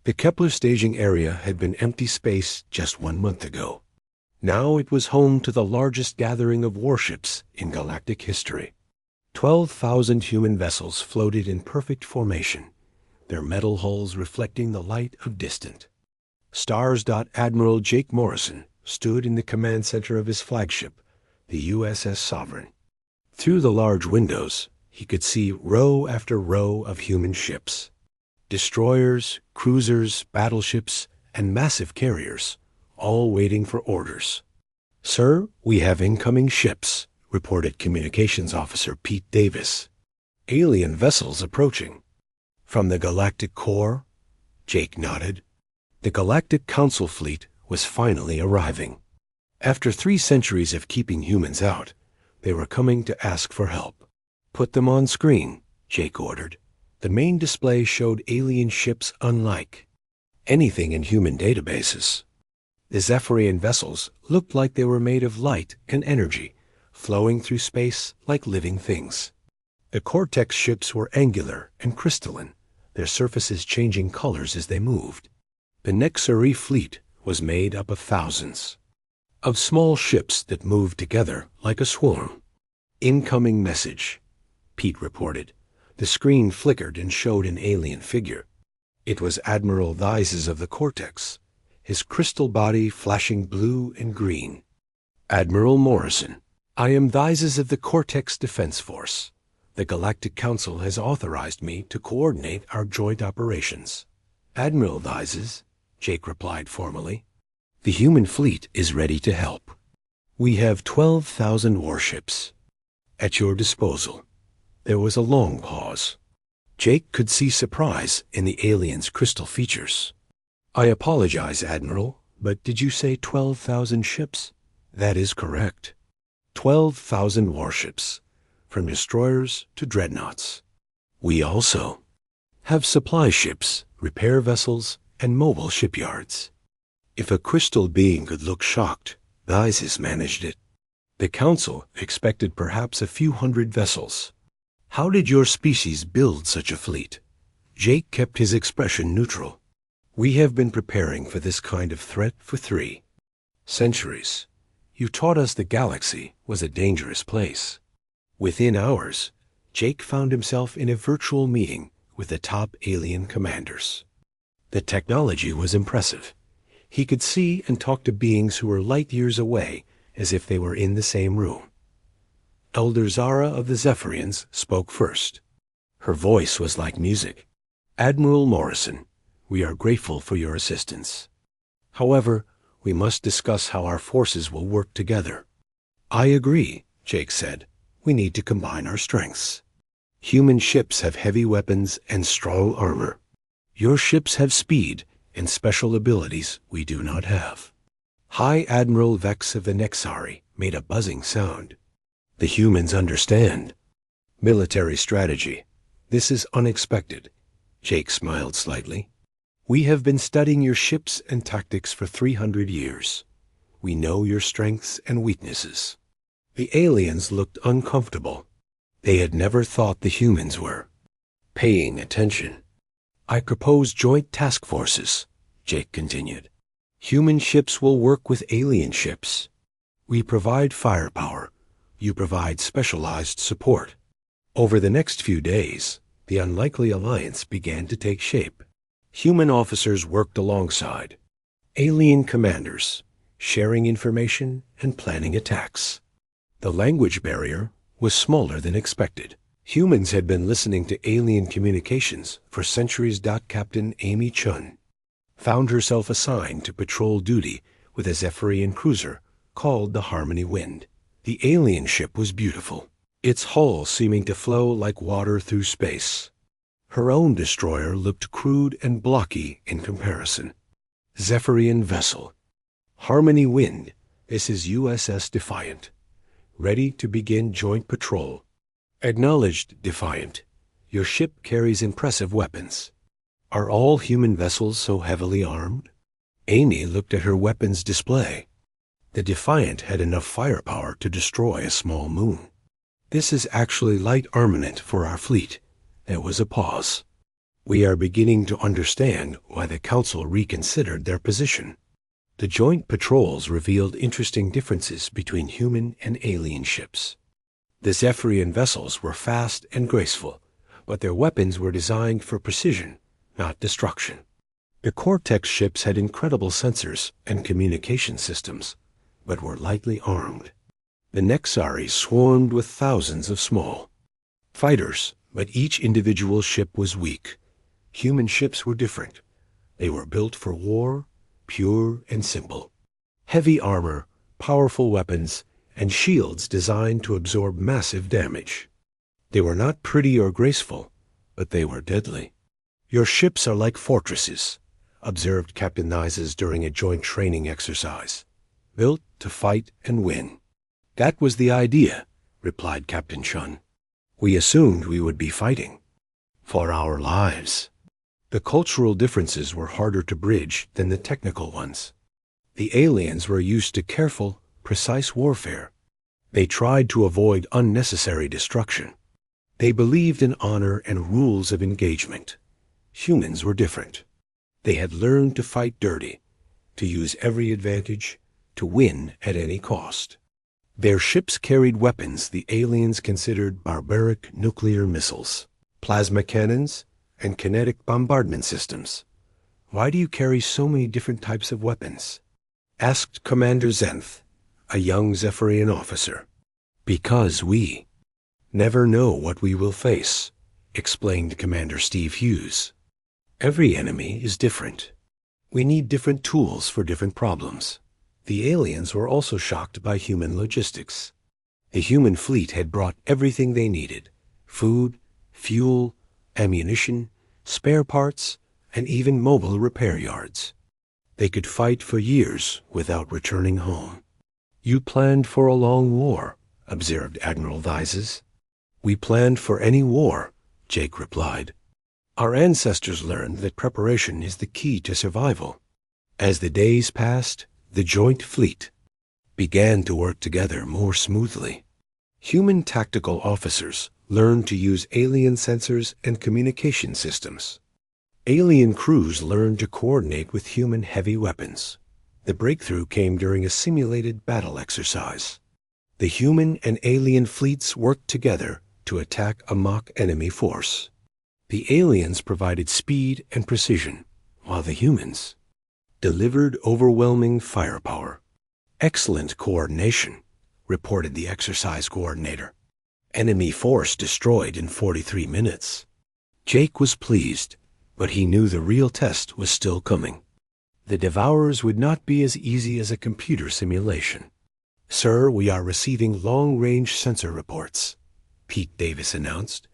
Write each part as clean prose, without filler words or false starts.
The Kepler staging area had been empty space just 1 month ago. Now it was home to the largest gathering of warships in galactic history. 12,000 human vessels floated in perfect formation, their metal hulls reflecting the light of distant stars. Admiral Jake Morrison stood in the command center of his flagship, the USS Sovereign. Through the large windows, he could see row after row of human ships. Destroyers, cruisers, battleships, and massive carriers, all waiting for orders. "Sir, we have incoming ships," reported Communications Officer Pete Davis. "Alien vessels approaching." "From the Galactic Core?" Jake nodded. The Galactic Council fleet was finally arriving. After 3 centuries of keeping humans out, they were coming to ask for help. "Put them on screen," Jake ordered. The main display showed alien ships unlike anything in human databases. The Zephyrian vessels looked like they were made of light and energy, flowing through space like living things. The Cortex ships were angular and crystalline, their surfaces changing colors as they moved. The Nexari fleet was made up of thousands of small ships that moved together like a swarm. "Incoming message," Pete reported. The screen flickered and showed an alien figure. It was Admiral Theises of the Cortex, his crystal body flashing blue and green. "Admiral Morrison, I am Theises of the Cortex Defense Force. The Galactic Council has authorized me to coordinate our joint operations." "Admiral Theises," Jake replied formally, "the human fleet is ready to help. We have 12,000 warships at your disposal." There was a long pause. Jake could see surprise in the alien's crystal features. "I apologize, Admiral, but did you say 12,000 ships?" "That is correct. 12,000 warships, from destroyers to dreadnoughts. We also have supply ships, repair vessels, and mobile shipyards." If a crystal being could look shocked, Theises managed it. The Council expected perhaps a few hundred vessels. "How did your species build such a fleet?" Jake kept his expression neutral. "We have been preparing for this kind of threat for 3 centuries. You taught us the galaxy was a dangerous place." Within hours, Jake found himself in a virtual meeting with the top alien commanders. The technology was impressive. He could see and talk to beings who were light years away, as if they were in the same room. Elder Zara of the Zephyrians spoke first. Her voice was like music. "Admiral Morrison, we are grateful for your assistance. However, we must discuss how our forces will work together." "I agree," Jake said. "We need to combine our strengths. Human ships have heavy weapons and strong armor. Your ships have speed and special abilities we do not have." High Admiral Vex of the Nexari made a buzzing sound. "The humans understand military strategy. This is unexpected." Jake smiled slightly. "We have been studying your ships and tactics for 300 years. We know your strengths and weaknesses." The aliens looked uncomfortable. They had never thought the humans were paying attention. "I propose joint task forces," Jake continued. "Human ships will work with alien ships. We provide firepower. You provide specialized support." Over the next few days, the unlikely alliance began to take shape. Human officers worked alongside alien commanders, sharing information and planning attacks. The language barrier was smaller than expected. Humans had been listening to alien communications for centuries. Captain Amy Chun found herself assigned to patrol duty with a Zephyrian cruiser called the Harmony Wind. The alien ship was beautiful, its hull seeming to flow like water through space. Her own destroyer looked crude and blocky in comparison. Zephyrian vessel. "Harmony Wind, this is USS Defiant. Ready to begin joint patrol." "Acknowledged, Defiant. Your ship carries impressive weapons. Are all human vessels so heavily armed?" Amy looked at her weapons display. The Defiant had enough firepower to destroy a small moon. "This is actually light armament for our fleet." There was a pause. We are beginning to understand why the Council reconsidered their position. The joint patrols revealed interesting differences between human and alien ships. The Zephyrian vessels were fast and graceful, but their weapons were designed for precision, not destruction. The Cortex ships had incredible sensors and communication systems, but were lightly armed. The Nexarii swarmed with thousands of small fighters, but each individual ship was weak. Human ships were different. They were built for war, pure and simple. Heavy armor, powerful weapons, and shields designed to absorb massive damage. They were not pretty or graceful, but they were deadly. "Your ships are like fortresses," observed Captain Nizes during a joint training exercise, "built to fight and win." "That was the idea," replied Captain Chun. "We assumed we would be fighting for our lives." The cultural differences were harder to bridge than the technical ones. The aliens were used to careful, precise warfare. They tried to avoid unnecessary destruction. They believed in honor and rules of engagement. Humans were different. They had learned to fight dirty, to use every advantage, to win at any cost. Their ships carried weapons the aliens considered barbaric nuclear missiles, plasma cannons, and kinetic bombardment systems. "Why do you carry so many different types of weapons?" asked Commander Zenth, a young Zephyrian officer. "Because we never know what we will face," explained Commander Steve Hughes. "Every enemy is different. We need different tools for different problems." The aliens were also shocked by human logistics. The human fleet had brought everything they needed: food, fuel, ammunition, spare parts, and even mobile repair yards. They could fight for years without returning home. "You planned for a long war," observed Admiral Thizes. "We planned for any war," Jake replied. "Our ancestors learned that preparation is the key to survival." As the days passed, the joint fleet began to work together more smoothly. Human tactical officers learned to use alien sensors and communication systems. Alien crews learned to coordinate with human heavy weapons. The breakthrough came during a simulated battle exercise. The human and alien fleets worked together to attack a mock enemy force. The aliens provided speed and precision, while the humans delivered overwhelming firepower. "Excellent coordination," reported the exercise coordinator. "Enemy force destroyed in 43 minutes. Jake was pleased, but he knew the real test was still coming. The Devourers would not be as easy as a computer simulation. "Sir, we are receiving long-range sensor reports," Pete Davis announced.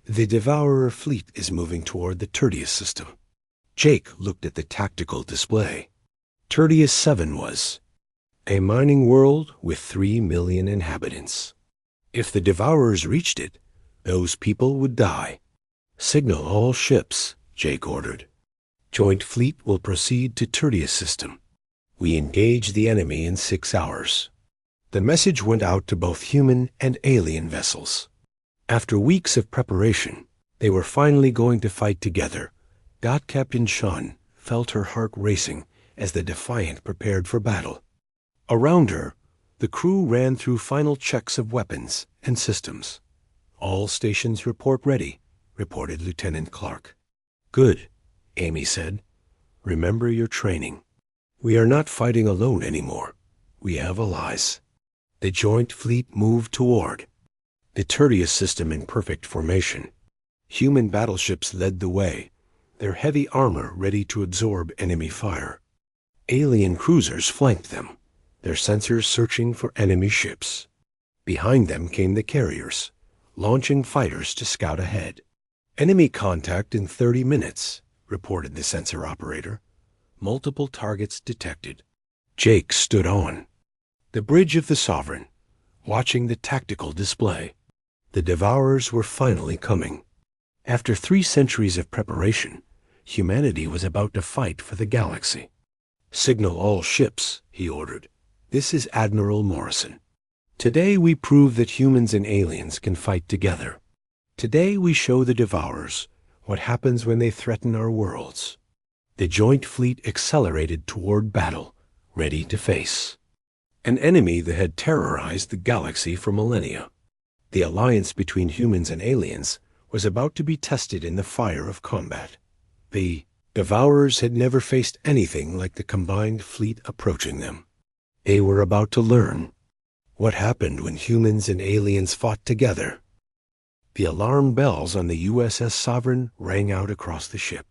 "The Devourer fleet is moving toward the Tertius system." Jake looked at the tactical display. Tertius 7 was a mining world with 3 million inhabitants. If the Devourers reached it, those people would die. "Signal all ships," Jake ordered. "Joint fleet will proceed to Tertius system. We engage the enemy in 6 hours." The message went out to both human and alien vessels. After weeks of preparation, they were finally going to fight together. Captain Chun felt her heart racing as the Defiant prepared for battle. Around her, the crew ran through final checks of weapons and systems. "All stations report ready," reported Lieutenant Clark. "Good," Amy said. "Remember your training. We are not fighting alone anymore. We have allies." The joint fleet moved toward the Tertius system in perfect formation. Human battleships led the way, their heavy armor ready to absorb enemy fire. Alien cruisers flanked them, their sensors searching for enemy ships. Behind them came the carriers, launching fighters to scout ahead. "Enemy contact in 30 minutes, reported the sensor operator. "Multiple targets detected." Jake stood on the bridge of the Sovereign, watching the tactical display. The Devourers were finally coming. After 3 centuries of preparation, humanity was about to fight for the galaxy. "Signal all ships," he ordered. "This is Admiral Morrison. Today we prove that humans and aliens can fight together. Today we show the Devourers what happens when they threaten our worlds. The joint fleet accelerated toward battle, ready to face an enemy that had terrorized the galaxy for millennia. The alliance between humans and aliens was about to be tested in the fire of combat. The Devourers had never faced anything like the combined fleet approaching them. They were about to learn what happened when humans and aliens fought together. The alarm bells on the USS Sovereign rang out across the ship.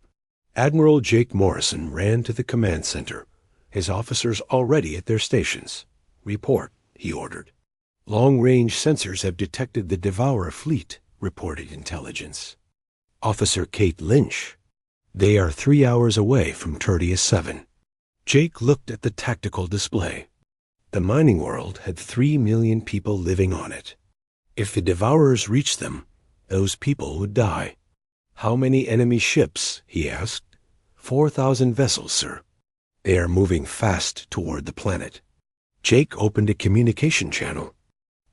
Admiral Jake Morrison ran to the command center, his officers already at their stations. "Report," he ordered. "Long-range sensors have detected the Devourer fleet," reported intelligence. Officer Kate Lynch. "They are 3 hours away from Tertius 7. Jake looked at the tactical display. The mining world had 3 million people living on it. If the Devourers reached them, those people would die. "How many enemy ships?" he asked. 4,000 vessels, sir. They are moving fast toward the planet." Jake opened a communication channel.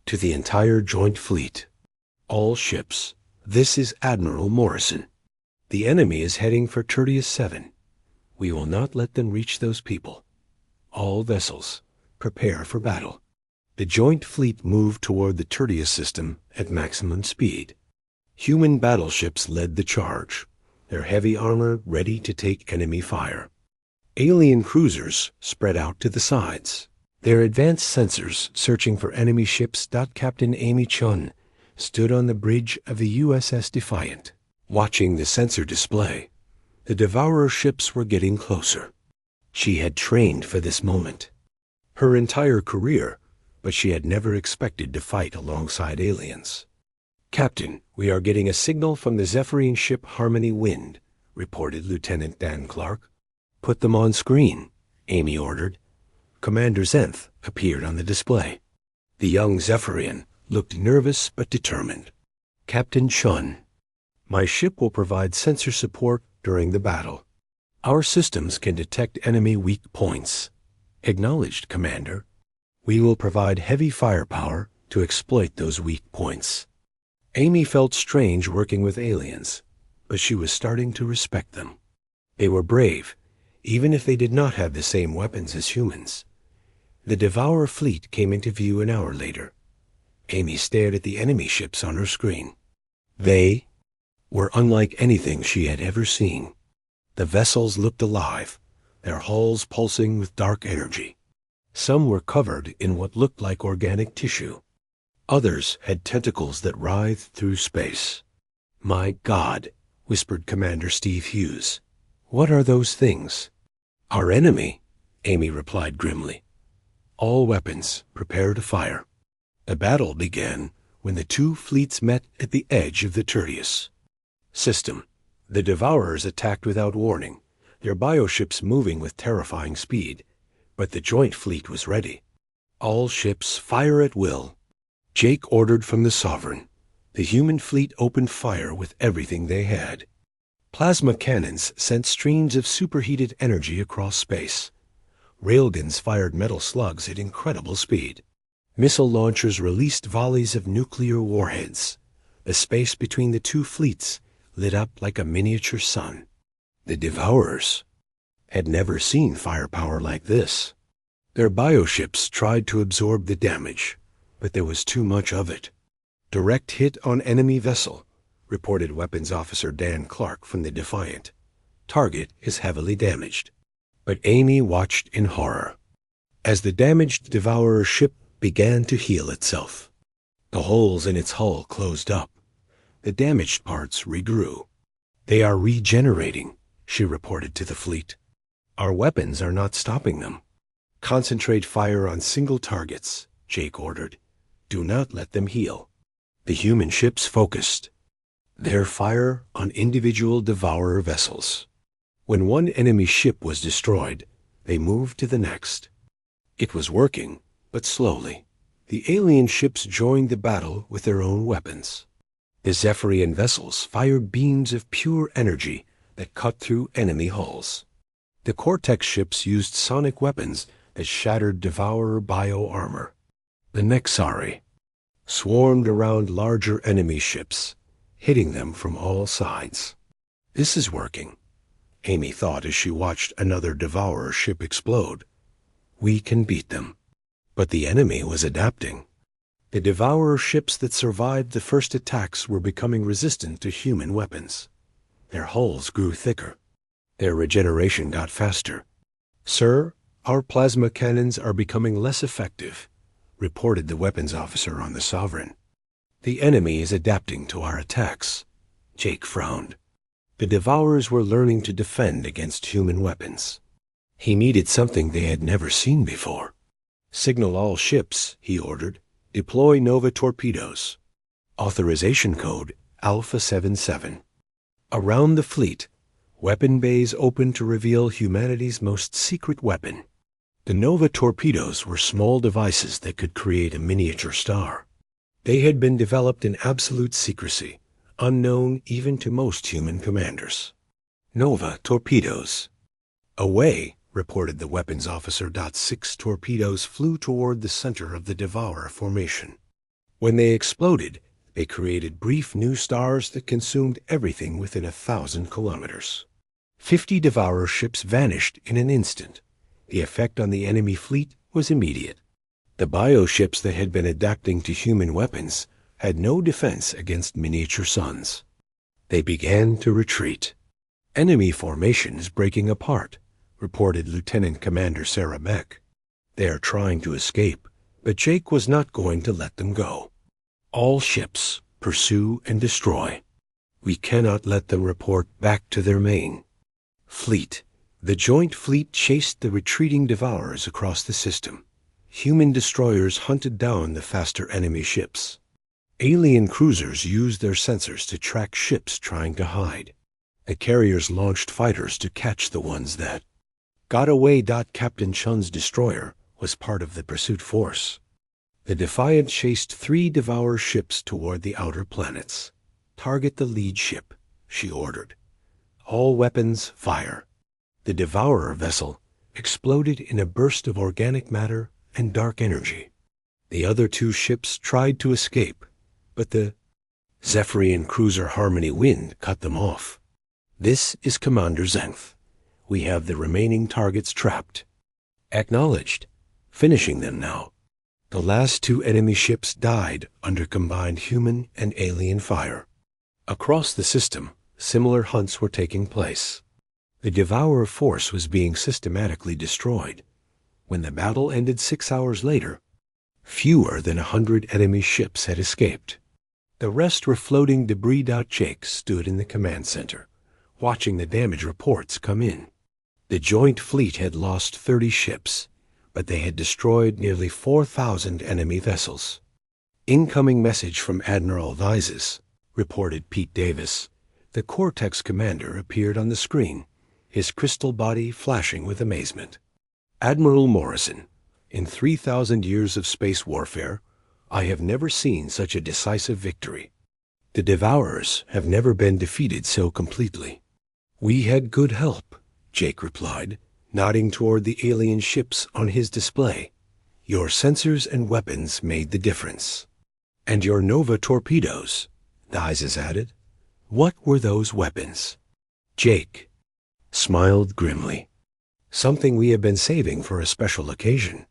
"To the entire joint fleet. All ships. This is Admiral Morrison. The enemy is heading for Tertius 7. We will not let them reach those people. All vessels, prepare for battle." The joint fleet moved toward the Tertius system at maximum speed. Human battleships led the charge, their heavy armor ready to take enemy fire. Alien cruisers spread out to the sides, their advanced sensors searching for enemy ships. Captain Amy Chun stood on the bridge of the USS Defiant, watching the sensor display. The Devourer ships were getting closer. She had trained for this moment her entire career, but she had never expected to fight alongside aliens. "Captain, we are getting a signal from the Zephyrian ship Harmony Wind," reported Lieutenant Dan Clark. "Put them on screen," Amy ordered. Commander Zenth appeared on the display. The young Zephyrian looked nervous but determined. "Captain Chun, my ship will provide sensor support during the battle. Our systems can detect enemy weak points." "Acknowledged, Commander. We will provide heavy firepower to exploit those weak points." Amy felt strange working with aliens, but she was starting to respect them. They were brave, even if they did not have the same weapons as humans. The Devourer fleet came into view an hour later. Amy stared at the enemy ships on her screen. They were unlike anything she had ever seen. The vessels looked alive, their hulls pulsing with dark energy. Some were covered in what looked like organic tissue. Others had tentacles that writhed through space. "My God," whispered Commander Steve Hughes. "What are those things?" "Our enemy," Amy replied grimly. "All weapons, prepare to fire." The battle began when the two fleets met at the edge of the Tertius system. The Devourers attacked without warning, their bioships moving with terrifying speed, but the joint fleet was ready. "All ships fire at will," Jake ordered from the Sovereign. The human fleet opened fire with everything they had. Plasma cannons sent streams of superheated energy across space. Railguns fired metal slugs at incredible speed. Missile launchers released volleys of nuclear warheads. The space between the two fleets lit up like a miniature sun. The Devourers had never seen firepower like this. Their bioships tried to absorb the damage, but there was too much of it. "Direct hit on enemy vessel," reported Weapons Officer Dan Clark from the Defiant. "Target is heavily damaged." But Amy watched in horror as the damaged Devourer ship began to heal itself. The holes in its hull closed up. The damaged parts regrew. "They are regenerating," she reported to the fleet. "Our weapons are not stopping them." "Concentrate fire on single targets," Jake ordered. "Do not let them heal." The human ships focused their fire on individual Devourer vessels. When one enemy ship was destroyed, they moved to the next. It was working, but slowly. The alien ships joined the battle with their own weapons. The Zephyrian vessels fired beams of pure energy that cut through enemy hulls. The Cortex ships used sonic weapons that shattered Devourer bio-armor. The Nexari swarmed around larger enemy ships, hitting them from all sides. This is working, Amy thought as she watched another Devourer ship explode. We can beat them. But the enemy was adapting. The Devourer ships that survived the first attacks were becoming resistant to human weapons. Their hulls grew thicker. Their regeneration got faster. Sir, our plasma cannons are becoming less effective, reported the weapons officer on the Sovereign. The enemy is adapting to our attacks. Jake frowned. The Devourers were learning to defend against human weapons. He needed something they had never seen before. Signal all ships, he ordered. Deploy Nova torpedoes. Authorization code Alpha 77. Around the fleet, weapon bays opened to reveal humanity's most secret weapon. The Nova torpedoes were small devices that could create a miniature star. They had been developed in absolute secrecy, unknown even to most human commanders. Nova torpedoes. Away, reported the weapons officer. 6 torpedoes flew toward the center of the Devourer formation. When they exploded, they created brief new stars that consumed everything within 1,000 kilometers. 50 Devourer ships vanished in an instant. The effect on the enemy fleet was immediate. The bioships that had been adapting to human weapons had no defense against miniature suns. They began to retreat. Enemy formations breaking apart, reported Lieutenant Commander Sarah Beck. They are trying to escape, but Jake was not going to let them go. All ships, pursue and destroy. We cannot let them report back to their main fleet. The joint fleet chased the retreating Devourers across the system. Human destroyers hunted down the faster enemy ships. Alien cruisers used their sensors to track ships trying to hide. The carriers launched fighters to catch the ones that got away. Captain Chun's destroyer was part of the pursuit force. The Defiant chased 3 Devourer ships toward the outer planets. Target the lead ship, she ordered. All weapons fire. The Devourer vessel exploded in a burst of organic matter and dark energy. The other 2 ships tried to escape, but the Zephyrian cruiser Harmony Wind cut them off. This is Commander Zenth. We have the remaining targets trapped. Acknowledged. Finishing them now. The last 2 enemy ships died under combined human and alien fire. Across the system, similar hunts were taking place. The Devourer force was being systematically destroyed. When the battle ended 6 hours later, fewer than 100 enemy ships had escaped. The rest were floating debris. Jake stood in the command center, watching the damage reports come in. The joint fleet had lost 30 ships, but they had destroyed nearly 4,000 enemy vessels. Incoming message from Admiral Vises, reported Pete Davis. The Cortex commander appeared on the screen, his crystal body flashing with amazement. Admiral Morrison, in 3,000 years of space warfare, I have never seen such a decisive victory. The Devourers have never been defeated so completely. We had good help, Jake replied, nodding toward the alien ships on his display. Your sensors and weapons made the difference. And your Nova torpedoes, Vises added. What were those weapons? Jake smiled grimly. Something we have been saving for a special occasion.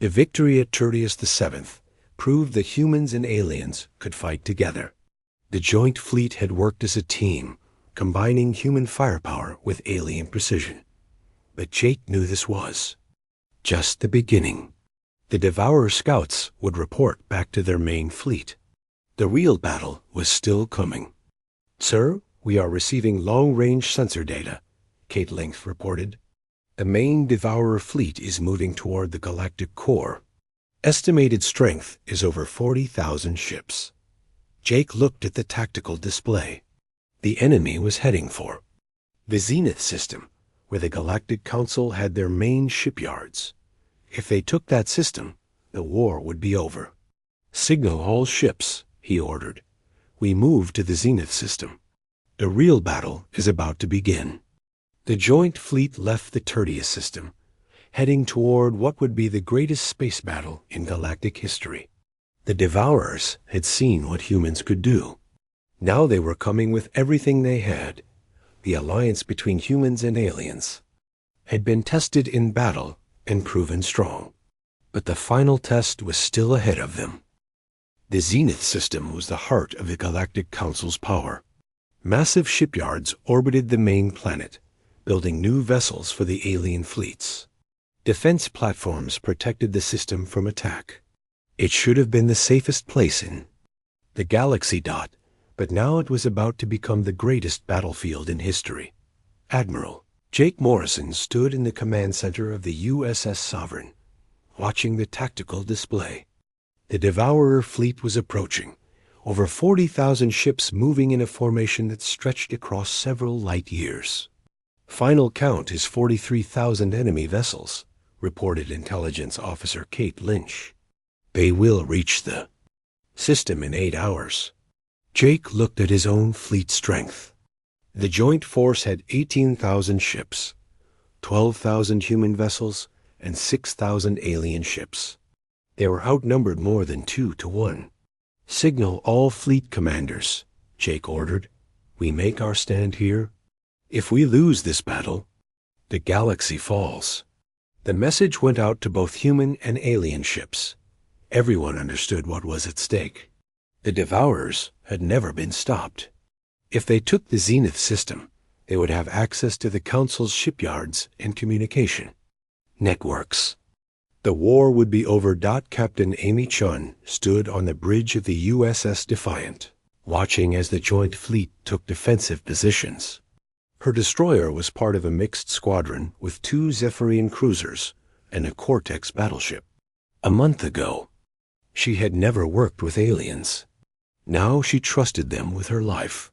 The victory at Tertius VII proved that humans and aliens could fight together. The joint fleet had worked as a team, combining human firepower with alien precision. But Jake knew this was just the beginning. The Devourer scouts would report back to their main fleet. The real battle was still coming. Sir, we are receiving long-range sensor data, Kate Length reported. The main Devourer fleet is moving toward the galactic core. Estimated strength is over 40,000 ships. Jake looked at the tactical display. The enemy was heading for the Zenith system, where the Galactic Council had their main shipyards. If they took that system, the war would be over. Signal all ships, he ordered. We move to the Zenith system. The real battle is about to begin. The joint fleet left the Tertius system, heading toward what would be the greatest space battle in galactic history. The Devourers had seen what humans could do. Now they were coming with everything they had. the alliance between humans and aliens, had been tested in battle and proven strong. But the final test was still ahead of them. The Zenith system was the heart of the Galactic Council's power. Massive shipyards orbited the main planet, building new vessels for the alien fleets. Defense platforms protected the system from attack. It should have been the safest place in the galaxy dot, but now it was about to become the greatest battlefield in history. Admiral Jake Morrison stood in the command center of the USS Sovereign, watching the tactical display. The Devourer fleet was approaching, over 40,000 ships moving in a formation that stretched across several light years. Final count is 43,000 enemy vessels, reported Intelligence Officer Kate Lynch. They will reach the system in 8 hours. Jake looked at his own fleet strength. The joint force had 18,000 ships, 12,000 human vessels, and 6,000 alien ships. They were outnumbered more than 2 to 1. Signal all fleet commanders, Jake ordered. We make our stand here. If we lose this battle, the galaxy falls. The message went out to both human and alien ships. Everyone understood what was at stake. The Devourers had never been stopped. If they took the Zenith system, they would have access to the Council's shipyards and communication networks. The war would be over. Captain Amy Chun stood on the bridge of the USS Defiant, watching as the joint fleet took defensive positions. Her destroyer was part of a mixed squadron with 2 Zephyrian cruisers and a Cortex battleship. A month ago, she had never worked with aliens. Now she trusted them with her life.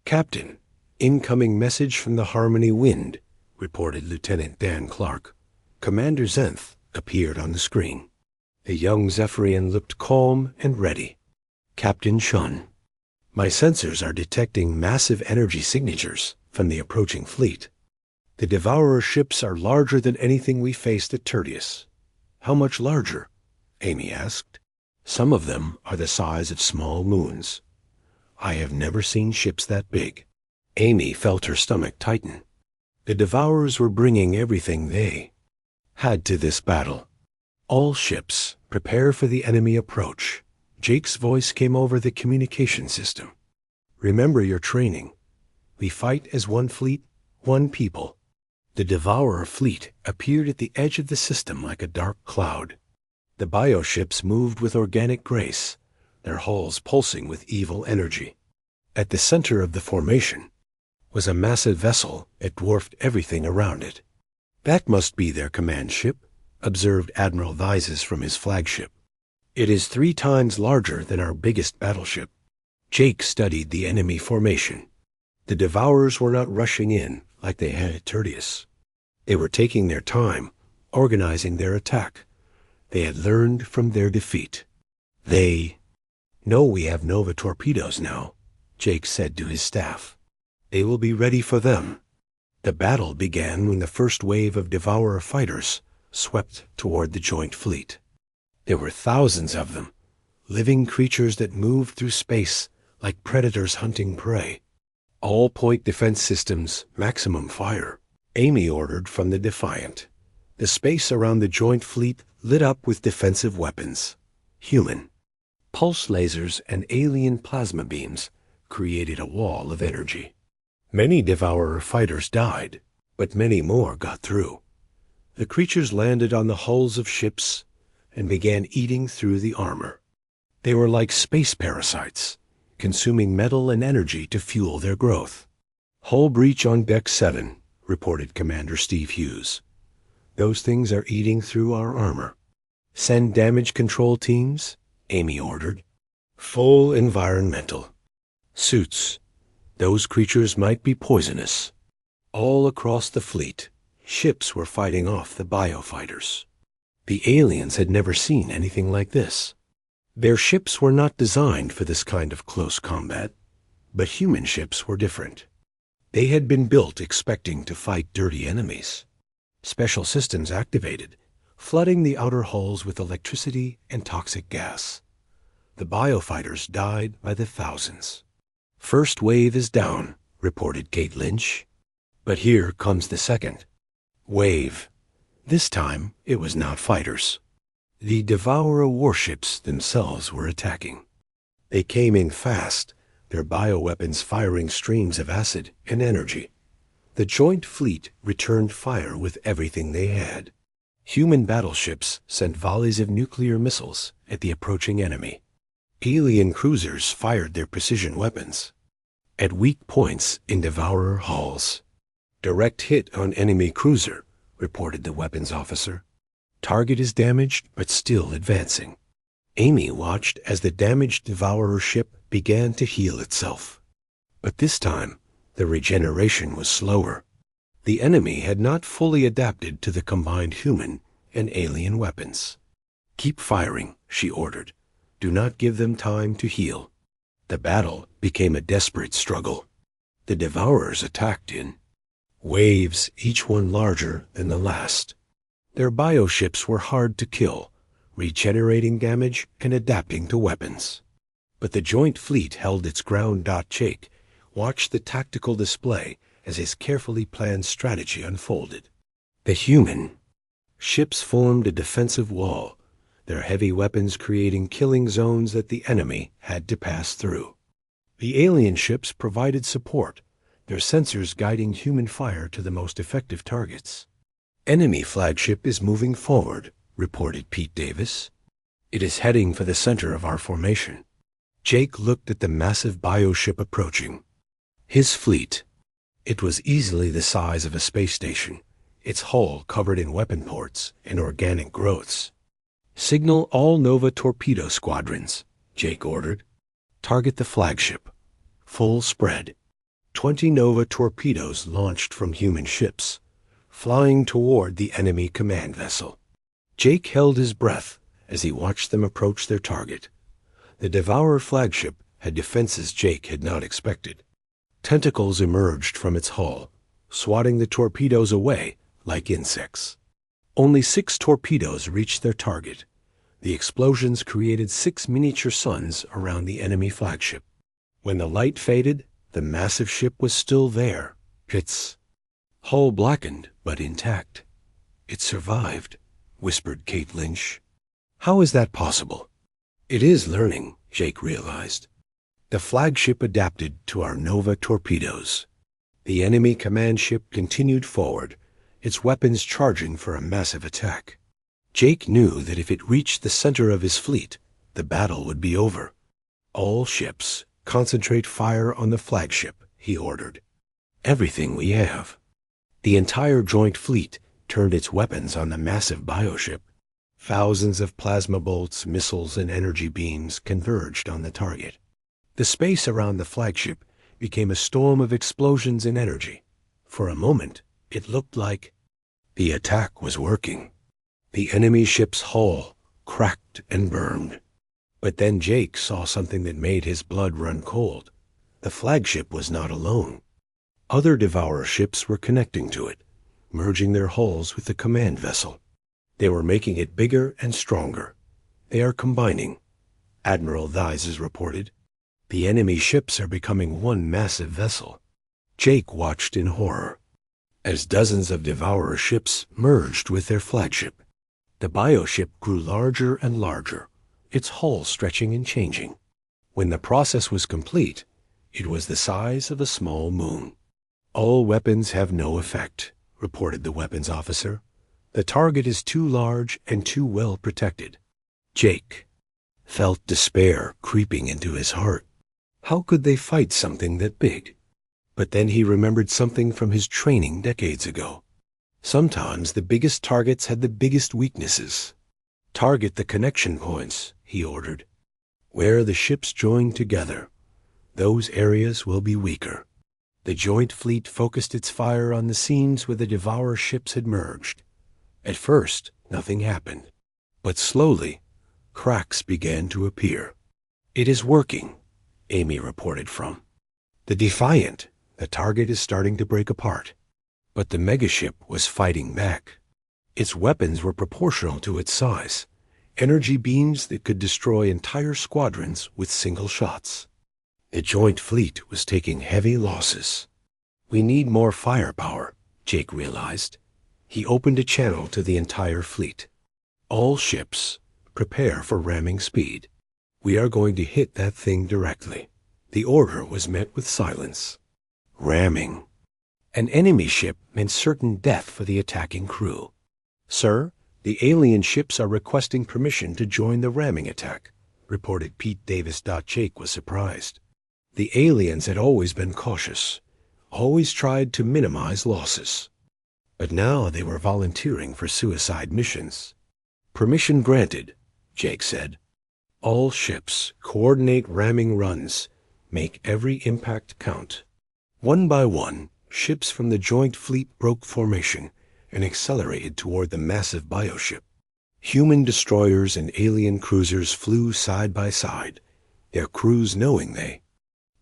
Captain, incoming message from the Harmony Wind, reported Lieutenant Dan Clark. Commander Zenth appeared on the screen. The young Zephyrian looked calm and ready. Captain Chun, my sensors are detecting massive energy signatures from the approaching fleet. The Devourer ships are larger than anything we faced at Tertius. How much larger? Amy asked. Some of them are the size of small moons. I have never seen ships that big. Amy felt her stomach tighten. The Devourers were bringing everything they had to this battle. All ships, prepare for the enemy approach. Jake's voice came over the communication system. Remember your training. We fight as one fleet, one people. The Devourer fleet appeared at the edge of the system like a dark cloud. The bioships moved with organic grace, their hulls pulsing with evil energy. At the center of the formation was a massive vessel that dwarfed everything around it. That must be their command ship, observed Admiral Vises from his flagship. It is 3 times larger than our biggest battleship. Jake studied the enemy formation. The Devourers were not rushing in like they had at Tertius. They were taking their time, organizing their attack. They had learned from their defeat. They know we have Nova torpedoes now, Jake said to his staff. They will be ready for them. The battle began when the first wave of Devourer fighters swept toward the joint fleet. There were thousands of them, living creatures that moved through space like predators hunting prey. All-point defense systems, maximum fire, Amy ordered from the Defiant. The space around the joint fleet lit up with defensive weapons. Human pulse lasers and alien plasma beams created a wall of energy. Many Devourer fighters died, but many more got through. The creatures landed on the hulls of ships and began eating through the armor. They were like space parasites, consuming metal and energy to fuel their growth. Hull breach on Deck 7, reported Commander Steve Hughes. Those things are eating through our armor. Send damage control teams, Amy ordered. Full environmental suits. Those creatures might be poisonous. All across the fleet, ships were fighting off the biofighters. The aliens had never seen anything like this. Their ships were not designed for this kind of close combat, but human ships were different. They had been built expecting to fight dirty enemies. Special systems activated, flooding the outer hulls with electricity and toxic gas. The biofighters died by the thousands. First wave is down, reported Kate Lynch. But here comes the second wave. This time, it was not fighters. The Devourer warships themselves were attacking. They came in fast, their bioweapons firing streams of acid and energy. The joint fleet returned fire with everything they had. Human battleships sent volleys of nuclear missiles at the approaching enemy. Alien cruisers fired their precision weapons at weak points in Devourer hulls. "Direct hit on enemy cruiser," reported the weapons officer. "Target is damaged, but still advancing." Amy watched as the damaged Devourer ship began to heal itself. But this time, the regeneration was slower. The enemy had not fully adapted to the combined human and alien weapons. "Keep firing," she ordered. "Do not give them time to heal." The battle became a desperate struggle. The Devourers attacked in waves, each one larger than the last. Their bioships were hard to kill, regenerating damage and adapting to weapons. But the joint fleet held its ground. Jake watched the tactical display as his carefully planned strategy unfolded. The human ships formed a defensive wall, their heavy weapons creating killing zones that the enemy had to pass through. The alien ships provided support, their sensors guiding human fire to the most effective targets. "Enemy flagship is moving forward," reported Pete Davis. "It is heading for the center of our formation." Jake looked at the massive bioship approaching. His fleet. It was easily the size of a space station, its hull covered in weapon ports and organic growths. "Signal all Nova torpedo squadrons," Jake ordered. "Target the flagship. Full spread." 20 Nova torpedoes launched from human ships, flying toward the enemy command vessel. Jake held his breath as he watched them approach their target. The Devourer flagship had defenses Jake had not expected. Tentacles emerged from its hull, swatting the torpedoes away like insects. Only 6 torpedoes reached their target. The explosions created 6 miniature suns around the enemy flagship. When the light faded, the massive ship was still there, its hull blackened but intact. "It survived," whispered Kate Lynch. "How is that possible?" "It is learning," Jake realized. "The flagship adapted to our Nova torpedoes." The enemy command ship continued forward, its weapons charging for a massive attack. Jake knew that if it reached the center of his fleet, the battle would be over. "All ships, concentrate fire on the flagship," he ordered. "Everything we have." The entire joint fleet turned its weapons on the massive bioship. Thousands of plasma bolts, missiles, and energy beams converged on the target. The space around the flagship became a storm of explosions and energy. For a moment, it looked like the attack was working. The enemy ship's hull cracked and burned. But then Jake saw something that made his blood run cold. The flagship was not alone. Other Devourer ships were connecting to it, merging their hulls with the command vessel. They were making it bigger and stronger. "They are combining," Admiral Theises reported. "The enemy ships are becoming one massive vessel." Jake watched in horror as dozens of Devourer ships merged with their flagship. The bioship grew larger and larger, its hull stretching and changing. When the process was complete, it was the size of a small moon. "All weapons have no effect," reported the weapons officer. "The target is too large and too well protected." Jake felt despair creeping into his heart. How could they fight something that big? But then he remembered something from his training decades ago. Sometimes the biggest targets had the biggest weaknesses. "Target the connection points," he ordered. "Where the ships join together, those areas will be weaker." The joint fleet focused its fire on the scenes where the Devourer ships had merged. At first, nothing happened. But slowly, cracks began to appear. "It is working," Amy reported from the Defiant. "The target is starting to break apart." But the megaship was fighting back. Its weapons were proportional to its size, energy beams that could destroy entire squadrons with single shots. The joint fleet was taking heavy losses. We need more firepower, Jake realized. He opened a channel to the entire fleet. All ships, prepare for ramming speed. We are going to hit that thing directly. The order was met with silence. Ramming. An enemy ship meant certain death for the attacking crew. Sir, the alien ships are requesting permission to join the ramming attack, reported Pete Davis. Jake was surprised. The aliens had always been cautious, always tried to minimize losses. But now they were volunteering for suicide missions. Permission granted, Jake said. All ships coordinate ramming runs, make every impact count. One by one, ships from the joint fleet broke formation and accelerated toward the massive bioship. Human destroyers and alien cruisers flew side by side, their crews knowing they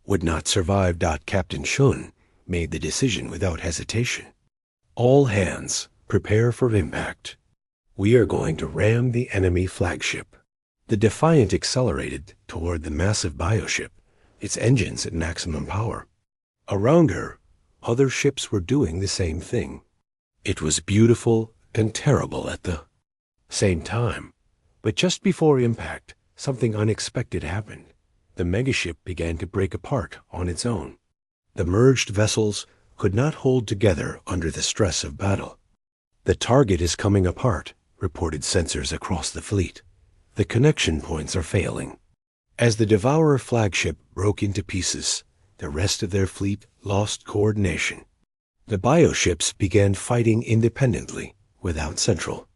would not survive. Captain Shun made the decision without hesitation. All hands, prepare for impact. We are going to ram the enemy flagship. The Defiant accelerated toward the massive bioship, its engines at maximum power. Around her, other ships were doing the same thing. It was beautiful and terrible at the same time. But just before impact, something unexpected happened. The megaship began to break apart on its own. The merged vessels could not hold together under the stress of battle. The target is coming apart, reported sensors across the fleet. The connection points are failing. As the Devourer flagship broke into pieces, the rest of their fleet lost coordination. The bioships began fighting independently, without central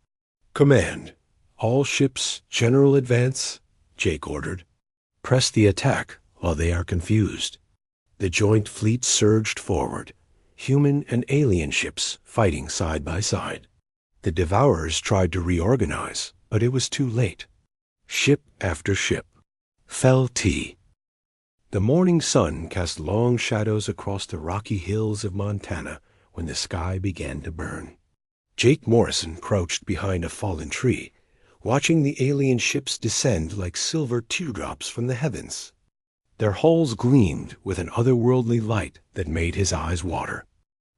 command. All ships, general advance, Jake ordered. Press the attack while they are confused. The joint fleet surged forward, human and alien ships fighting side by side. The Devourers tried to reorganize, but it was too late. Ship after ship fell. The morning sun cast long shadows across the rocky hills of Montana when the sky began to burn. Jake Morrison crouched behind a fallen tree, watching the alien ships descend like silver teardrops from the heavens. Their hulls gleamed with an otherworldly light that made his eyes water.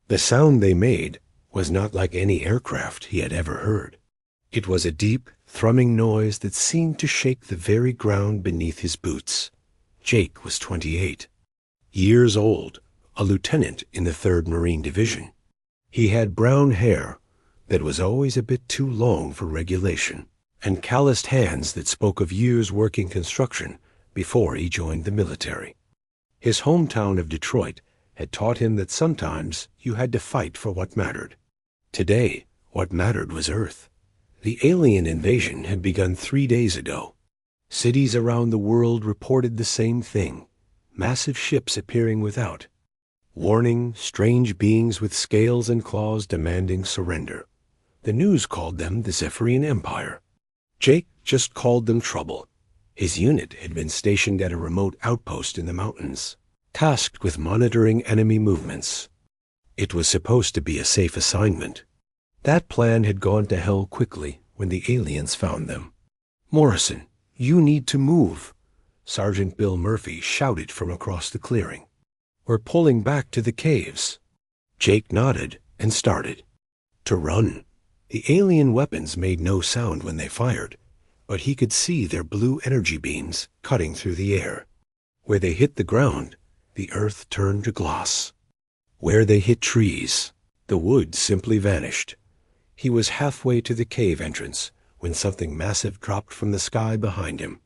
The sound they made was not like any aircraft he had ever heard. It was a deep, thrumming noise that seemed to shake the very ground beneath his boots. Jake was 28, years old, a lieutenant in the 3rd Marine Division. He had brown hair that was always a bit too long for regulation, and calloused hands that spoke of years working construction before he joined the military. His hometown of Detroit had taught him that sometimes you had to fight for what mattered. Today, what mattered was Earth. The alien invasion had begun 3 days ago. Cities around the world reported the same thing, massive ships appearing without. Warning, strange beings with scales and claws demanding surrender. The news called them the Zephyrian Empire. Jake just called them trouble. His unit had been stationed at a remote outpost in the mountains, tasked with monitoring enemy movements. It was supposed to be a safe assignment. That plan had gone to hell quickly when the aliens found them. Morrison, you need to move, Sergeant Bill Murphy shouted from across the clearing. We're pulling back to the caves. Jake nodded and started to run. The alien weapons made no sound when they fired, but he could see their blue energy beams cutting through the air. Where they hit the ground, the earth turned to gloss. Where they hit trees, the wood simply vanished. He was halfway to the cave entrance when something massive dropped from the sky behind him.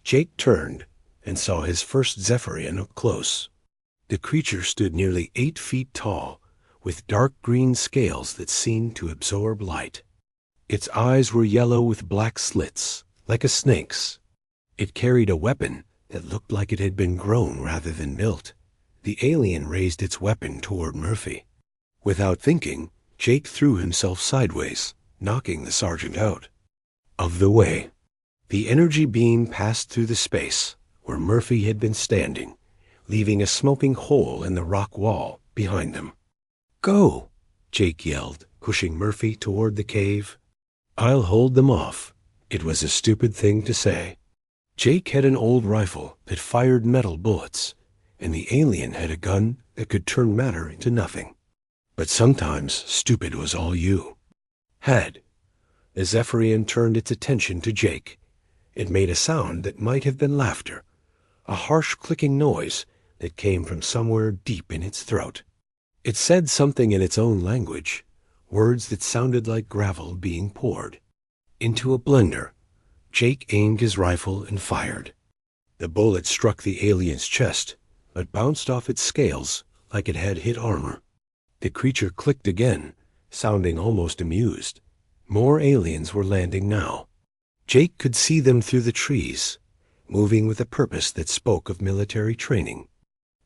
Jake turned and saw his first Zephyrian up close. The creature stood nearly 8 feet tall, with dark green scales that seemed to absorb light. Its eyes were yellow with black slits, like a snake's. It carried a weapon that looked like it had been grown rather than built. The alien raised its weapon toward Murphy. Without thinking, Jake threw himself sideways, knocking the sergeant out of the way. The energy beam passed through the space where Murphy had been standing, leaving a smoking hole in the rock wall behind them. Go, Jake yelled, pushing Murphy toward the cave. I'll hold them off. It was a stupid thing to say. Jake had an old rifle that fired metal bullets, and the alien had a gun that could turn matter into nothing. But sometimes stupid was all you had. The Zephyrian turned its attention to Jake. It made a sound that might have been laughter, a harsh clicking noise that came from somewhere deep in its throat. It said something in its own language, words that sounded like gravel being poured into a blender. Jake aimed his rifle and fired. The bullet struck the alien's chest, but bounced off its scales like it had hit armor. The creature clicked again, sounding almost amused. More aliens were landing now. Jake could see them through the trees, moving with a purpose that spoke of military training.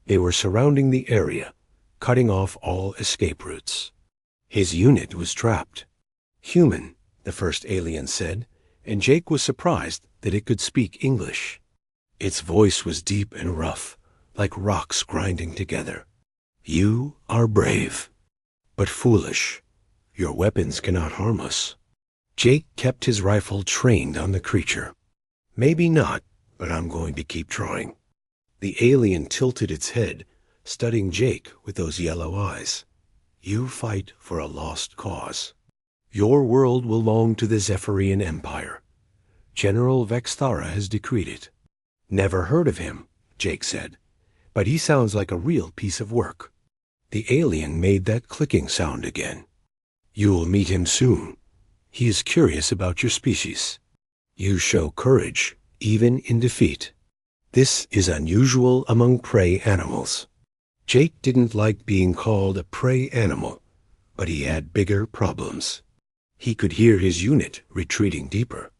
They were surrounding the area, cutting off all escape routes. His unit was trapped. Human, the first alien said, and Jake was surprised that it could speak English. Its voice was deep and rough, like rocks grinding together. You are brave, but foolish. Your weapons cannot harm us. Jake kept his rifle trained on the creature. Maybe not, but I'm going to keep trying. The alien tilted its head, studying Jake with those yellow eyes. You fight for a lost cause. Your world will belong to the Zephyrian Empire. General Vexthara has decreed it. Never heard of him, Jake said, but he sounds like a real piece of work. The alien made that clicking sound again. You will meet him soon. He is curious about your species. You show courage, even in defeat. This is unusual among prey animals. Jake didn't like being called a prey animal, but he had bigger problems. He could hear his unit retreating deeper,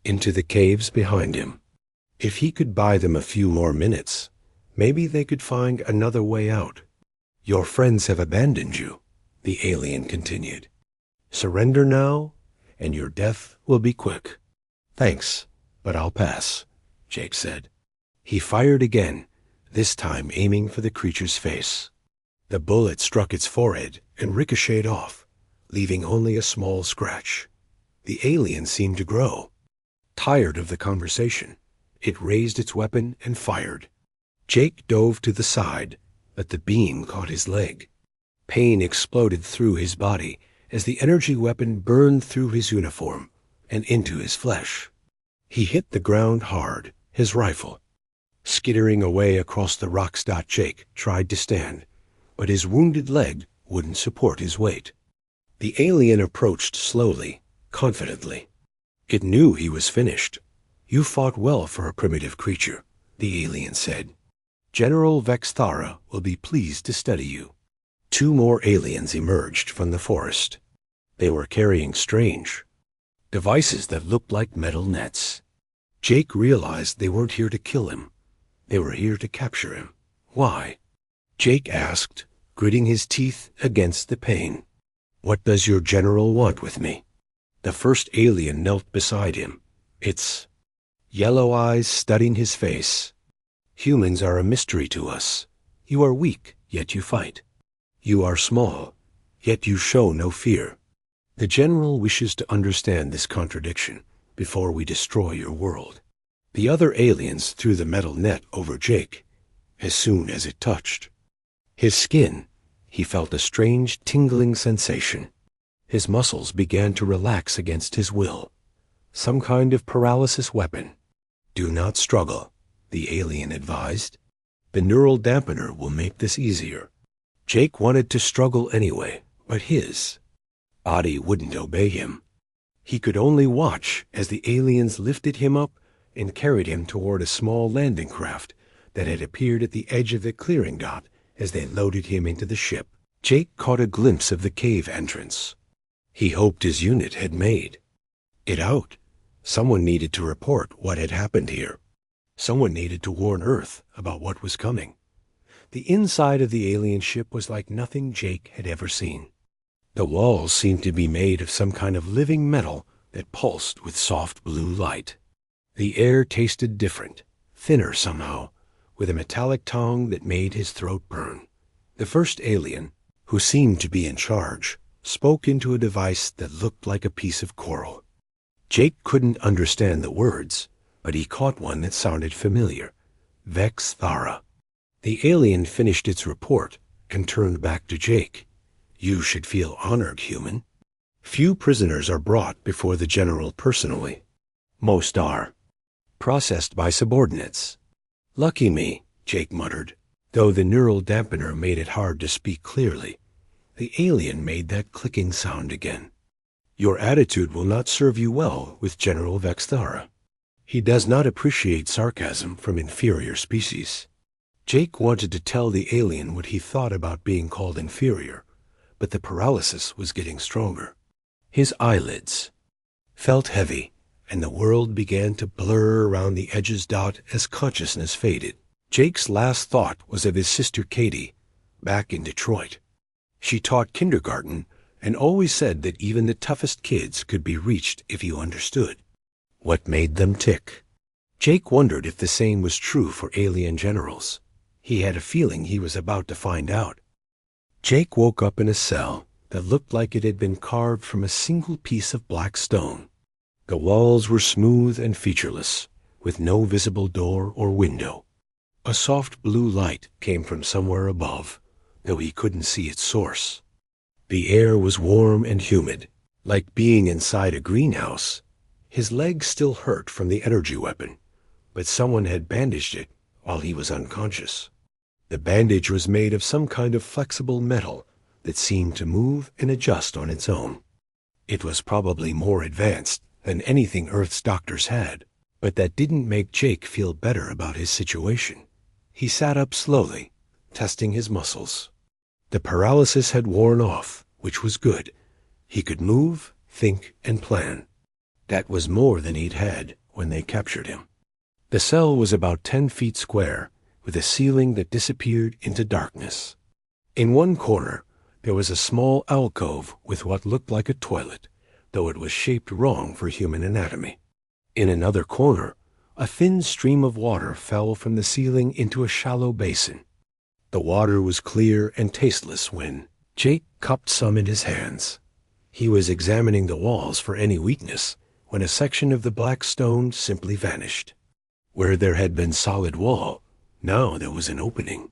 into the caves behind him. If he could buy them a few more minutes, maybe they could find another way out. Your friends have abandoned you, the alien continued. Surrender now, and your death will be quick. Thanks, but I'll pass, Jake said. He fired again, this time aiming for the creature's face. The bullet struck its forehead and ricocheted off, leaving only a small scratch. The alien seemed to grow. Tired of the conversation, it raised its weapon and fired. Jake dove to the side, but the beam caught his leg. Pain exploded through his body as the energy weapon burned through his uniform and into his flesh. He hit the ground hard, his rifle. Skittering away across the rocks. Jake tried to stand, but his wounded leg wouldn't support his weight. The alien approached slowly, confidently. It knew he was finished. You fought well for a primitive creature, the alien said. General Vexthara will be pleased to study you. 2 more aliens emerged from the forest. They were carrying strange devices that looked like metal nets. Jake realized they weren't here to kill him. They were here to capture him. Why? Jake asked, gritting his teeth against the pain. What does your general want with me? The first alien knelt beside him, its yellow eyes studying his face. Humans are a mystery to us. You are weak, yet you fight. You are small, yet you show no fear. The general wishes to understand this contradiction before we destroy your world. The other aliens threw the metal net over Jake as soon as it touched his skin. He felt a strange tingling sensation. His muscles began to relax against his will. Some kind of paralysis weapon. Do not struggle, the alien advised. The neural dampener will make this easier. Jake wanted to struggle anyway, but his body wouldn't obey him. He could only watch as the aliens lifted him up and carried him toward a small landing craft that had appeared at the edge of the clearing dot as they loaded him into the ship. Jake caught a glimpse of the cave entrance. He hoped his unit had made it out. Someone needed to report what had happened here. Someone needed to warn Earth about what was coming. The inside of the alien ship was like nothing Jake had ever seen. The walls seemed to be made of some kind of living metal that pulsed with soft blue light. The air tasted different, thinner somehow, with a metallic tang that made his throat burn. The first alien, who seemed to be in charge, spoke into a device that looked like a piece of coral. Jake couldn't understand the words, but he caught one that sounded familiar. Vexthara. The alien finished its report and turned back to Jake. "You should feel honored, human. Few prisoners are brought before the general personally. Most are processed by subordinates." "Lucky me," Jake muttered, though the neural dampener made it hard to speak clearly. The alien made that clicking sound again. "Your attitude will not serve you well with General Vexthara. He does not appreciate sarcasm from inferior species." Jake wanted to tell the alien what he thought about being called inferior, but the paralysis was getting stronger. His eyelids felt heavy, and the world began to blur around the edges as consciousness faded. Jake's last thought was of his sister Katie, back in Detroit. She taught kindergarten and always said that even the toughest kids could be reached if you understood. What made them tick? Jake wondered if the same was true for alien generals. He had a feeling he was about to find out. Jake woke up in a cell that looked like it had been carved from a single piece of black stone. The walls were smooth and featureless, with no visible door or window. A soft blue light came from somewhere above, though he couldn't see its source. The air was warm and humid, like being inside a greenhouse. His legs still hurt from the energy weapon, but someone had bandaged it while he was unconscious. The bandage was made of some kind of flexible metal that seemed to move and adjust on its own. It was probably more advanced than anything Earth's doctors had, but that didn't make Jake feel better about his situation. He sat up slowly, testing his muscles. The paralysis had worn off, which was good. He could move, think, and plan. That was more than he'd had when they captured him. The cell was about 10 feet square, with a ceiling that disappeared into darkness. In one corner, there was a small alcove with what looked like a toilet, though it was shaped wrong for human anatomy. In another corner, a thin stream of water fell from the ceiling into a shallow basin. The water was clear and tasteless when Jake cupped some in his hands. He was examining the walls for any weakness when a section of the black stone simply vanished. Where there had been solid wall, now there was an opening.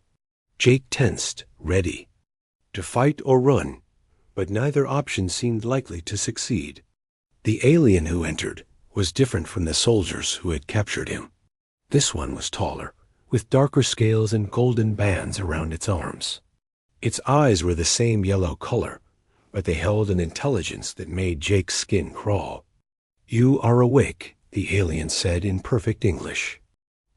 Jake tensed, ready to fight or run, but neither option seemed likely to succeed. The alien who entered was different from the soldiers who had captured him. This one was taller, with darker scales and golden bands around its arms. Its eyes were the same yellow color, but they held an intelligence that made Jake's skin crawl. "You are awake," the alien said in perfect English.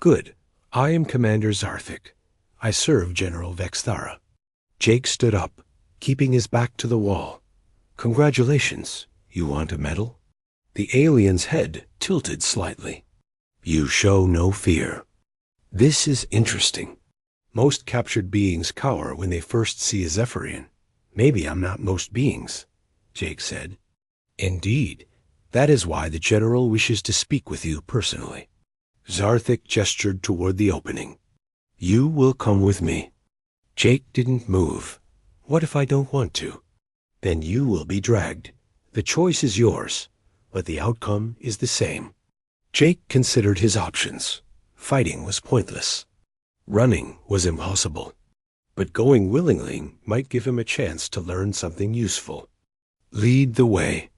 "Good. I am Commander Zarthik. I serve General Vexthara." Jake stood up, keeping his back to the wall. "Congratulations. You want a medal?" The alien's head tilted slightly. "You show no fear. This is interesting. Most captured beings cower when they first see a Zephyrian. Maybe I'm not most beings," Jake said. "Indeed. That is why the General wishes to speak with you personally." Zarthik gestured toward the opening. "You will come with me." Jake didn't move. "What if I don't want to?" "Then you will be dragged. The choice is yours, but the outcome is the same." Jake considered his options. Fighting was pointless. Running was impossible. But going willingly might give him a chance to learn something useful. Lead the way.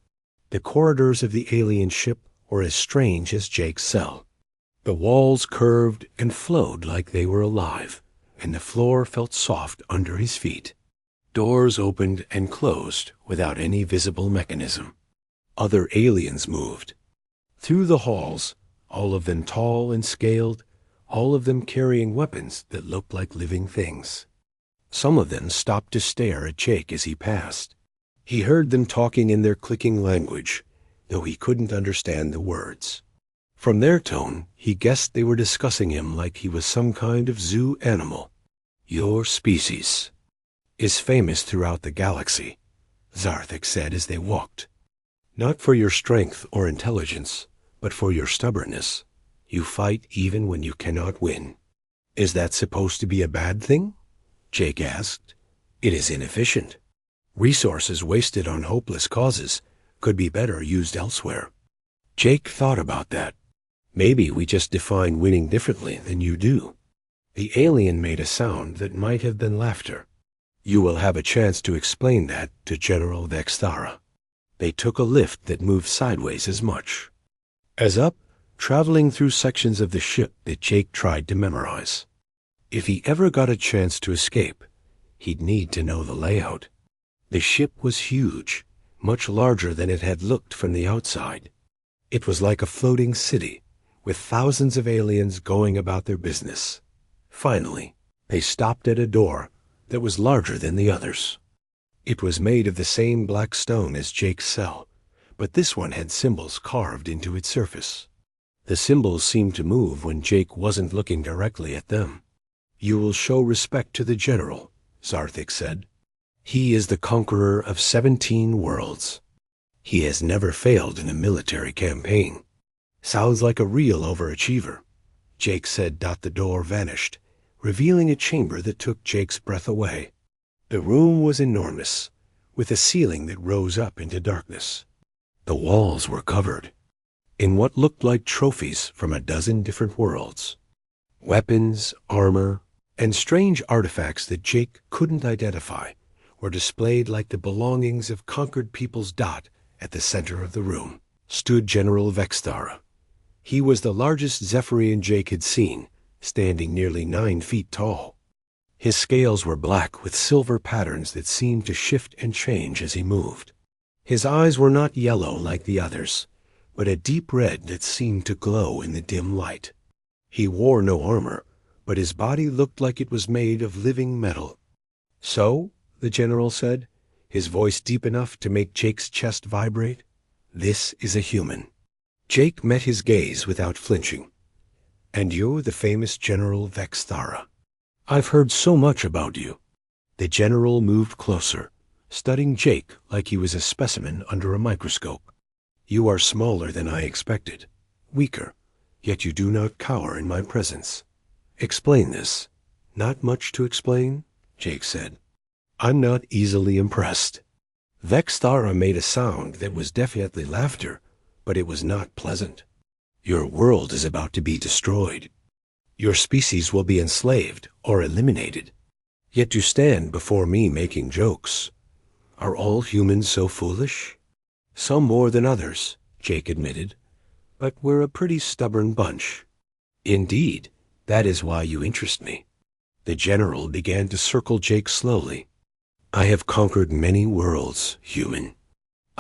The corridors of the alien ship were as strange as Jake's cell. The walls curved and flowed like they were alive, and the floor felt soft under his feet. Doors opened and closed without any visible mechanism. Other aliens moved. Through the halls, all of them tall and scaled, all of them carrying weapons that looked like living things. Some of them stopped to stare at Jake as he passed. He heard them talking in their clicking language, though he couldn't understand the words. From their tone, he guessed they were discussing him like he was some kind of zoo animal. "Your species is famous throughout the galaxy," Zarthik said as they walked. "Not for your strength or intelligence, but for your stubbornness. You fight even when you cannot win." "Is that supposed to be a bad thing?" Jake asked. "It is inefficient. Resources wasted on hopeless causes could be better used elsewhere." Jake thought about that. "Maybe we just define winning differently than you do." The alien made a sound that might have been laughter. You will have a chance to explain that to General Vexthara. They took a lift that moved sideways as much as up, traveling through sections of the ship that Jake tried to memorize. If he ever got a chance to escape, he'd need to know the layout. The ship was huge, much larger than it had looked from the outside. It was like a floating city, with thousands of aliens going about their business. Finally, they stopped at a door that was larger than the others. It was made of the same black stone as Jake's cell, but this one had symbols carved into its surface. The symbols seemed to move when Jake wasn't looking directly at them. "You will show respect to the general," Zarthik said. "He is the conqueror of 17 worlds. He has never failed in a military campaign." "Sounds like a real overachiever," Jake said. The door vanished, revealing a chamber that took Jake's breath away. The room was enormous, with a ceiling that rose up into darkness. The walls were covered in what looked like trophies from a dozen different worlds. Weapons, armor, and strange artifacts that Jake couldn't identify were displayed like the belongings of conquered peoples. At the center of the room stood General Vexthara. He was the largest Zephyrian Jake had seen, standing nearly 9 feet tall. His scales were black with silver patterns that seemed to shift and change as he moved. His eyes were not yellow like the others, but a deep red that seemed to glow in the dim light. He wore no armor, but his body looked like it was made of living metal. "So," the general said, his voice deep enough to make Jake's chest vibrate, "this is a human." Jake met his gaze without flinching. "And you're the famous General Vexthara. I've heard so much about you." The general moved closer, studying Jake like he was a specimen under a microscope. "You are smaller than I expected, weaker, yet you do not cower in my presence. Explain this." "Not much to explain," Jake said. "I'm not easily impressed." Vexthara made a sound that was definitely laughter, but it was not pleasant. "Your world is about to be destroyed. Your species will be enslaved or eliminated. Yet you stand before me making jokes. Are all humans so foolish?" "Some more than others," Jake admitted, "but we're a pretty stubborn bunch." "Indeed, that is why you interest me." The general began to circle Jake slowly. "I have conquered many worlds, human.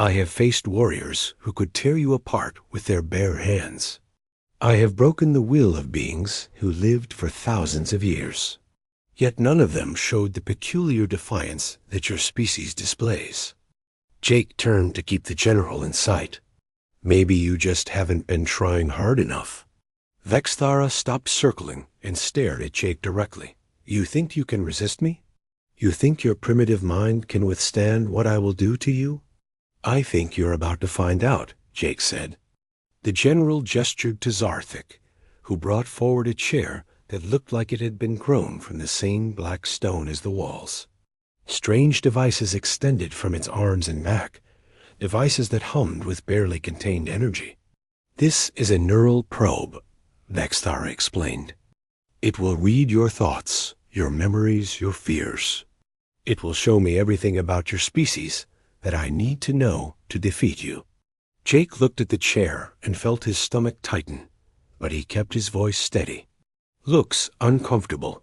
I have faced warriors who could tear you apart with their bare hands. I have broken the will of beings who lived for thousands of years. Yet none of them showed the peculiar defiance that your species displays." Jake turned to keep the general in sight. "Maybe you just haven't been trying hard enough." Vexthara stopped circling and stared at Jake directly. "You think you can resist me? You think your primitive mind can withstand what I will do to you?" "I think you're about to find out," Jake said. The general gestured to Zarthik, who brought forward a chair that looked like it had been grown from the same black stone as the walls. Strange devices extended from its arms and back, devices that hummed with barely contained energy. "This is a neural probe," Vexthara explained. "It will read your thoughts, your memories, your fears. It will show me everything about your species that I need to know to defeat you." Jake looked at the chair and felt his stomach tighten, but he kept his voice steady. "Looks uncomfortable.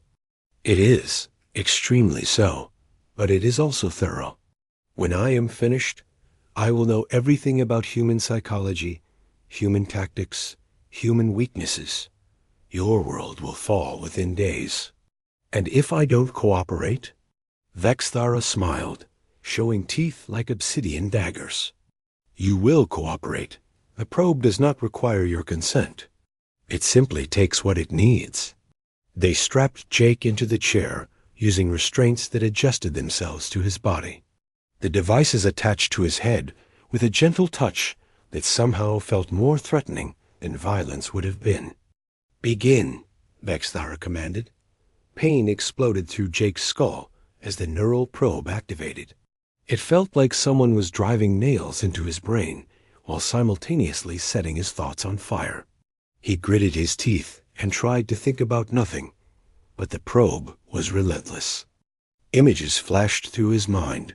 It is, extremely so, but it is also thorough. When I am finished, I will know everything about human psychology, human tactics, human weaknesses. Your world will fall within days. And if I don't cooperate?" Vexthara smiled, showing teeth like obsidian daggers. "You will cooperate. The probe does not require your consent. It simply takes what it needs." They strapped Jake into the chair, using restraints that adjusted themselves to his body. The devices attached to his head with a gentle touch that somehow felt more threatening than violence would have been. "Begin," Vexthara commanded. Pain exploded through Jake's skull as the neural probe activated. It felt like someone was driving nails into his brain while simultaneously setting his thoughts on fire. He gritted his teeth and tried to think about nothing, but the probe was relentless. Images flashed through his mind.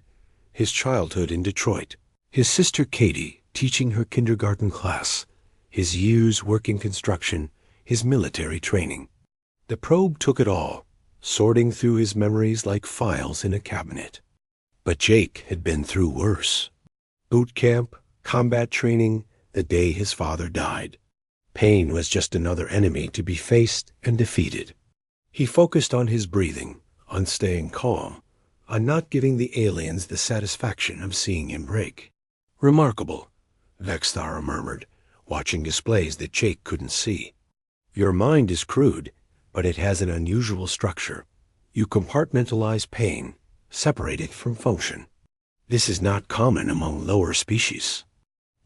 His childhood in Detroit, his sister Katie teaching her kindergarten class, his years working construction, his military training. The probe took it all, sorting through his memories like files in a cabinet. But Jake had been through worse. Boot camp, combat training, the day his father died. Pain was just another enemy to be faced and defeated. He focused on his breathing, on staying calm, on not giving the aliens the satisfaction of seeing him break. Remarkable, Vexthara murmured, watching displays that Jake couldn't see. Your mind is crude, but it has an unusual structure. You compartmentalize pain, separate it from function. This is not common among lower species.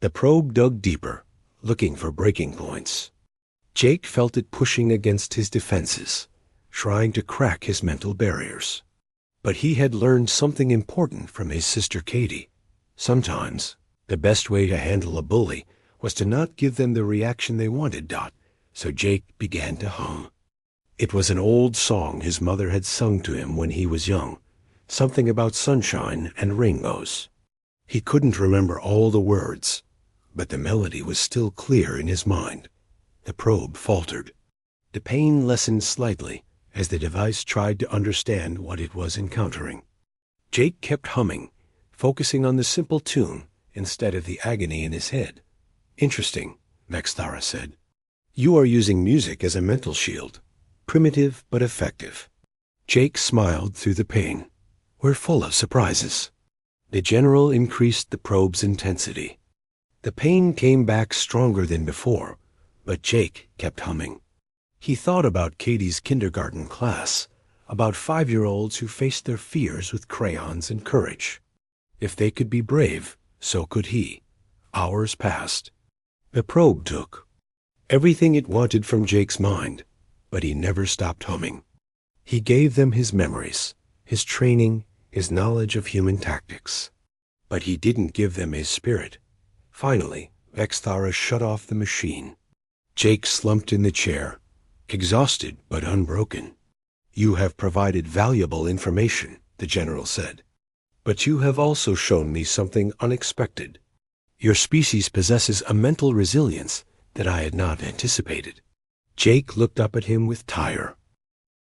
The probe dug deeper, looking for breaking points. Jake felt it pushing against his defenses, trying to crack his mental barriers. But he had learned something important from his sister Katie. Sometimes, the best way to handle a bully was to not give them the reaction they wanted. So Jake began to hum. It was an old song his mother had sung to him when he was young, something about sunshine and rainbows. He couldn't remember all the words, but the melody was still clear in his mind. The probe faltered. The pain lessened slightly as the device tried to understand what it was encountering. Jake kept humming, focusing on the simple tune instead of the agony in his head. Interesting, Vexthara said. You are using music as a mental shield. Primitive but effective. Jake smiled through the pain. We're full of surprises. The general increased the probe's intensity. The pain came back stronger than before, but Jake kept humming. He thought about Katie's kindergarten class, about 5-year-olds who faced their fears with crayons and courage. If they could be brave, so could he. Hours passed. The probe took everything it wanted from Jake's mind, but he never stopped humming. He gave them his memories, his training, his knowledge of human tactics. But he didn't give them his spirit. Finally, Vexthara shut off the machine. Jake slumped in the chair, exhausted but unbroken. You have provided valuable information, the general said. But you have also shown me something unexpected. Your species possesses a mental resilience that I had not anticipated. Jake looked up at him with tire.